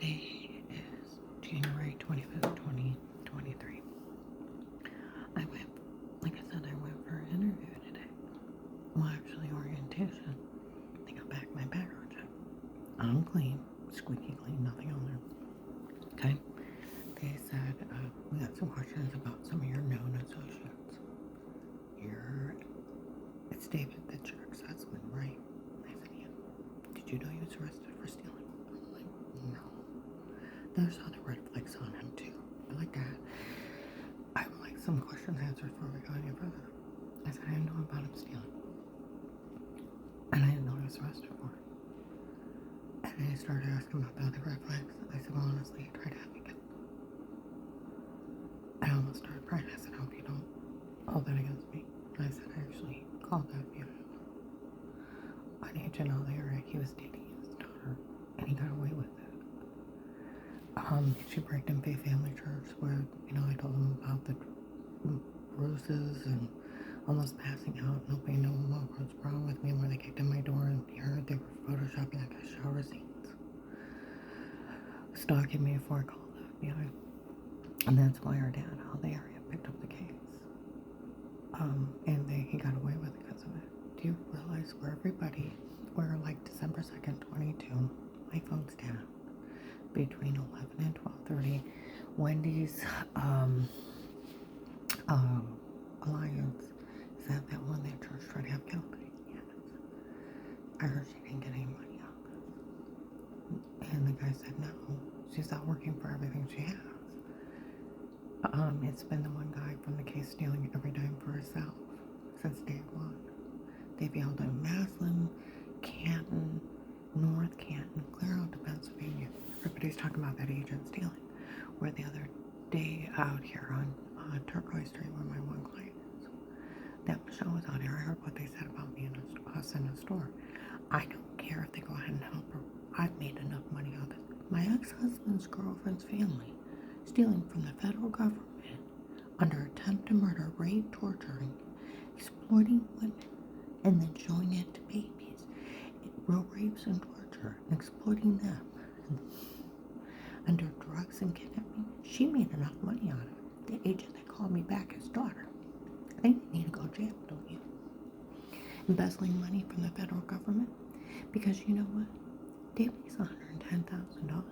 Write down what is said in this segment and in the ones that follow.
Today is January 25th, 2023. I went, like I said, I went for an interview today. Well, actually, orientation. They got back my background check. I'm clean, squeaky clean, nothing on there. Okay? They said, we got some questions about some of your known associates. It's David, that's your ex-husband, right? I said, yeah. Did you know he was arrested for stealing? I'm like, no. There's other red flags on him too. I like that. I would like some questions answered before we go any further. I said I didn't know about him stealing. And I didn't know he was arrested for it. And then he started asking about the other red flags. I said, well, honestly, he tried to have me killed. I almost started crying. I said, I hope you don't hold that against me. And I said, I actually called that an agent out there. He was dating his daughter, and he got away with it. She breaked in Faith Family Church where, I told them about the bruises and almost passing out. Nobody knew what was wrong with me when they kicked in my door and heard they were photoshopping like I shower receipts. Stalking me before I called the FBI. And that's why our dad out there picked up the case. And he got away with it because of it. Do you realize where like December 2nd, 22, my phone's down. Between 11 and 12:30, Wendy's Alliance said that one their church tried to have killed me. Yes. I heard she didn't get any money out of this. And the guy said no, she's not working for everything she has. It's been the one guy from the case stealing every dime for herself since day one. They've yelled at Maslin, Canton, North Canton, clear out to Pennsylvania. Everybody's talking about that agent stealing. Where the other day out here on Turquoise Street where my one client is, that Michelle was out here. I heard what they said about me and us in the store. I don't care if they go ahead and help her. I've made enough money on it. My ex-husband's girlfriend's family stealing from the federal government under attempt to murder, rape, torturing, exploiting women, and then showing it to babies. Real rapes and torture, and exploiting them under drugs and kidnapping. She made enough money on it. The agent that called me back, his daughter. I think you need to go to jail, don't you? Embezzling money from the federal government. Because you know what? Dave makes $110,000.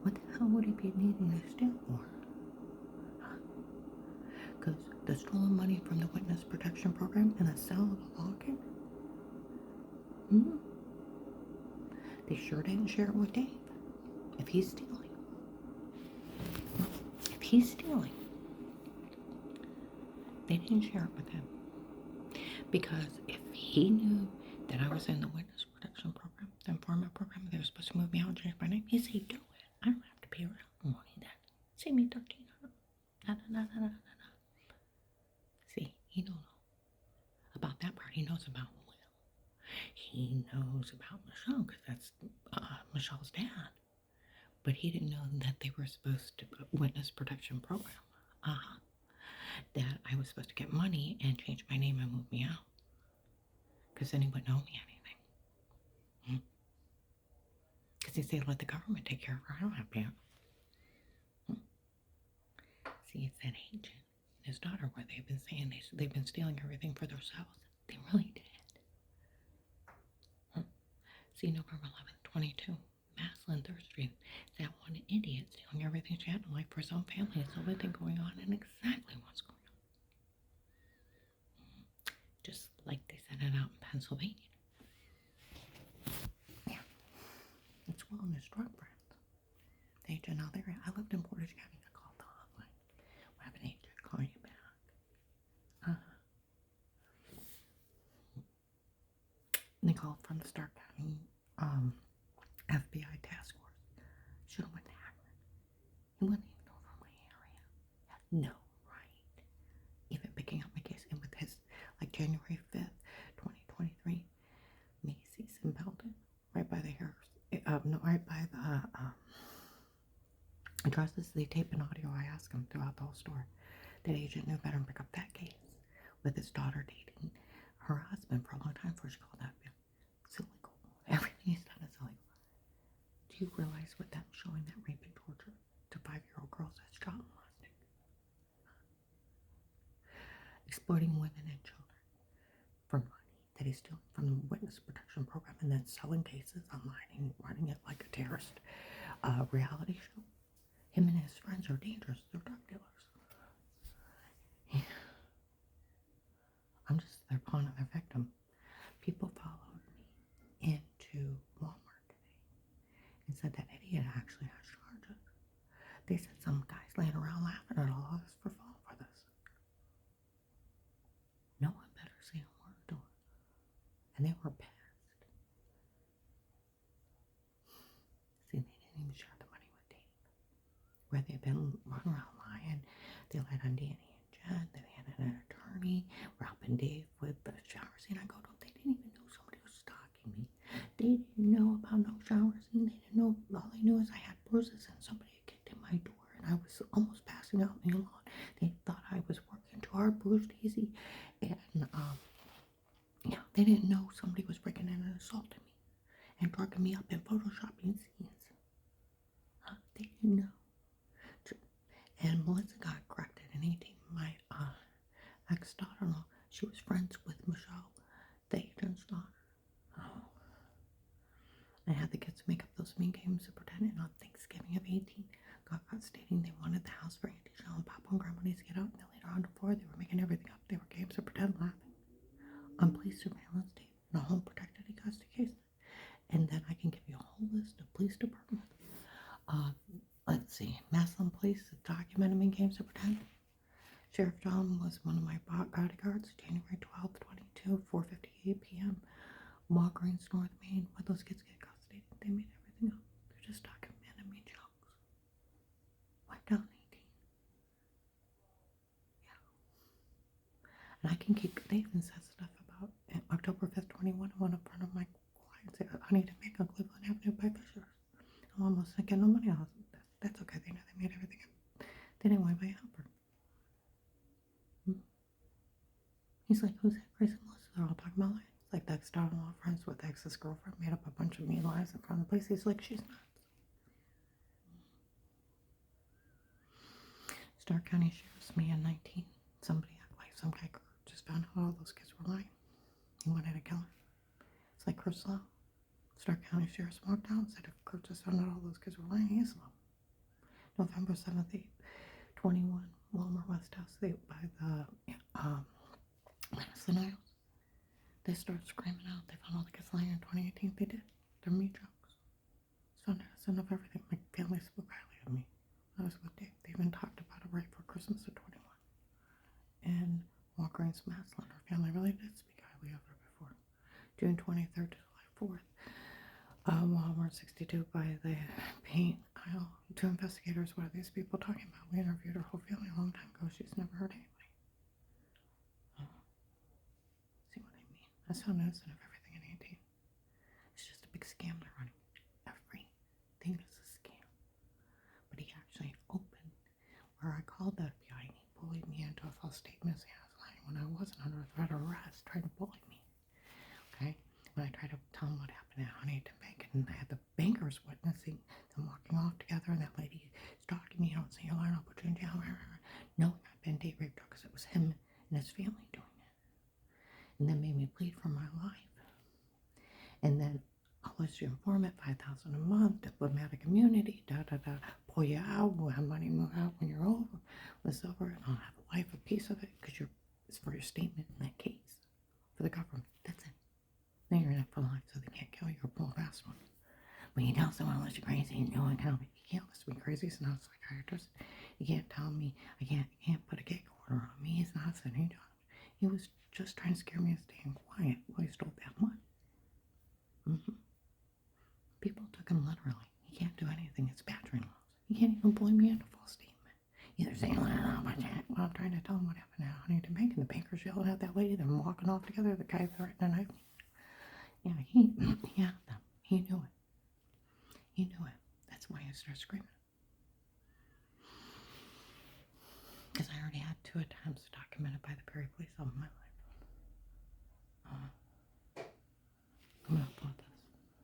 What the hell would he be needing to steal for? Because the stolen money from the witness protection program and the sale of the locket? They sure didn't share it with Dave. If he's stealing. They didn't share it with him. Because if he knew that I was in the witness protection program, the informant program, they were supposed to move me out and change my name, he said, do it. I don't have to pay real money then. See me 1300. See, he don't know about that part. He knows about Will. He knows about Michelle because that's Michelle's dad. But he didn't know that they were supposed to witness protection program. That I was supposed to get money and change my name and move me out. Because then he wouldn't owe me anything. Because he said, let the government take care of her. I don't have to pay her. See, it's that agent and his daughter where they've been saying they've been stealing everything for themselves. They really did. See, November 11th, 22. Maslin, 3rd Street. That one idiot stealing everything she had in life for his own family. It's the only thing going on and exactly what's going on. Just like they said it out in Pennsylvania. Yeah. It's Wellness Drug Brands. The agent out there. I lived in Portage County. I called the hotline. We'll have an agent call you back. They called from the Stark County FBI task force. Should have went to Akron. He wasn't even over my area. No right. Even picking up my case and with his, like January 5th, 2023, Macy's in Belden, right by the right by the addresses, they tape an audio. I asked him throughout the whole store. That agent knew better and pick up that case with his daughter dating her husband for a long time before she called that bill. It's illegal. Everything he's done is illegal. Do you realize what that's showing, that rape and torture to 5-year-old girls as child molesting? Exploiting women and children for money that he's stealing from the witness protection program and then selling cases online and running it like a terrorist reality show. Him and his friends are dangerous. They're drug dealers. Yeah. I'm just their pawn and their victim. People followed me into Walmart today and said that idiot actually has charges. They said some guy's laying around laughing at all of us for falling for this. No one better say a word to it. And they were pissed. See, they didn't even share the money with Dave. Where they've been running around lying. They lied on Danny and Jen. They had an attorney. We're helping Dave with the shower scene. I go to them. They didn't even know somebody was stalking me. They didn't know about no shower scene. They didn't know. All they knew is I had bruises and somebody had kicked in my door and I was almost passing out in the lawn. They thought I was working too hard, bruised easy, and yeah, they didn't know somebody was breaking in and assaulting me and drugging me up and photoshopping scenes. They didn't know. And Melissa got corrected in 18. My ex-daughter-in-law, she was friends with Michelle, the agent's daughter. Oh. I had the kids make up those mean games of pretending on Thanksgiving of 18. Got caught stating they wanted the house for Auntie Shell and Papa and Grandma to get out. And then later on the floor, they were making everything up. They were games of pretend laughing. On police surveillance tape in a home protected custody case. And then I can give you a whole list of police departments. Let's see, Maslin Police documented mean games of pretend. Sheriff John was one of my bodyguards, January 12th, 22, 4:58 p.m. Walgreens, North Main. When those kids get custody, they made everything up. They're just documenting me jokes. Wiped out 18. Yeah. And I can keep, they even said stuff about October 5th, 21. I went in front of my client and said, Honey Jamaica, Cleveland Avenue by Fisher's. I'm almost not getting no money out of it. That's okay. They know they made everything up. They didn't want my helper. He's like, who's that crazy Melissa? They're all talking about lies. It's like the ex-daughter-in-law friends with the ex's girlfriend made up a bunch of mean lies in front of the police. He's like, she's nuts. Stark County Sheriff's man, 19. Somebody act like some guy just found out all those kids were lying. He wanted to kill her. It's like Chris Lowe. Stark County Sheriff's walked out and said if Kurt just found out all those kids were lying, he is Lowe. November 7th, 8/21, Walmart West House, by the Madison Isles. They started screaming out. They found all the kids lying in 2018. They did. They're me jokes. So innocent of everything. My family spoke highly of me. I was with Dave. They even talked about it right for Christmas of 21. And Walgreens Maslin. Her family really did speak highly of her before. June 23rd to July 4th. Walmart 62 by the paint aisle. 2 investigators. What are these people talking about? We interviewed her whole family a long time ago. She's never heard anybody. See what I mean? That's how innocent of everything in 18. It's just a big scam they're running. Everything is a scam. But he actually opened where I called the FBI and he bullied me into a false statement saying I was lying when I wasn't under threat of arrest, trying to bully me. Okay? When I tried to tell him what happened at Huntington Bank and I had the bankers witnessing them walking off together and that lady stalking me, saying you're lying, I'll put you in jail. Knowing I'd been date raped because it was him and his family doing it. And then made me plead for my life. And then I'll list you informant, $5,000 a month, diplomatic immunity, pull you out, we'll have money move out when you're over. When it's over, and I'll have a life, a piece of it, because it's for your statement in that case. For the government. That's it. Then you're in it for life, so they can't kill you or pull a fast one. When you tell someone unless you're crazy, no one can help you. You can't listen to me crazy, he's not a psychiatrist. You can't tell me I can't put a gag order on me. He's not sitting down. He was just trying to scare me into staying quiet while he stole that money. People took him literally. He can't do anything. It's badgering laws. He can't even bully me into a false statement. Either saying, well, I'm trying to tell him what happened at Huntington Bank, and the bankers yelling at that lady, they're walking off together, the guy threatening a knife. Yeah, he had them. He knew it. He knew it. That's why I started screaming. Because I already had 2 attempts documented by the Perry police on my life.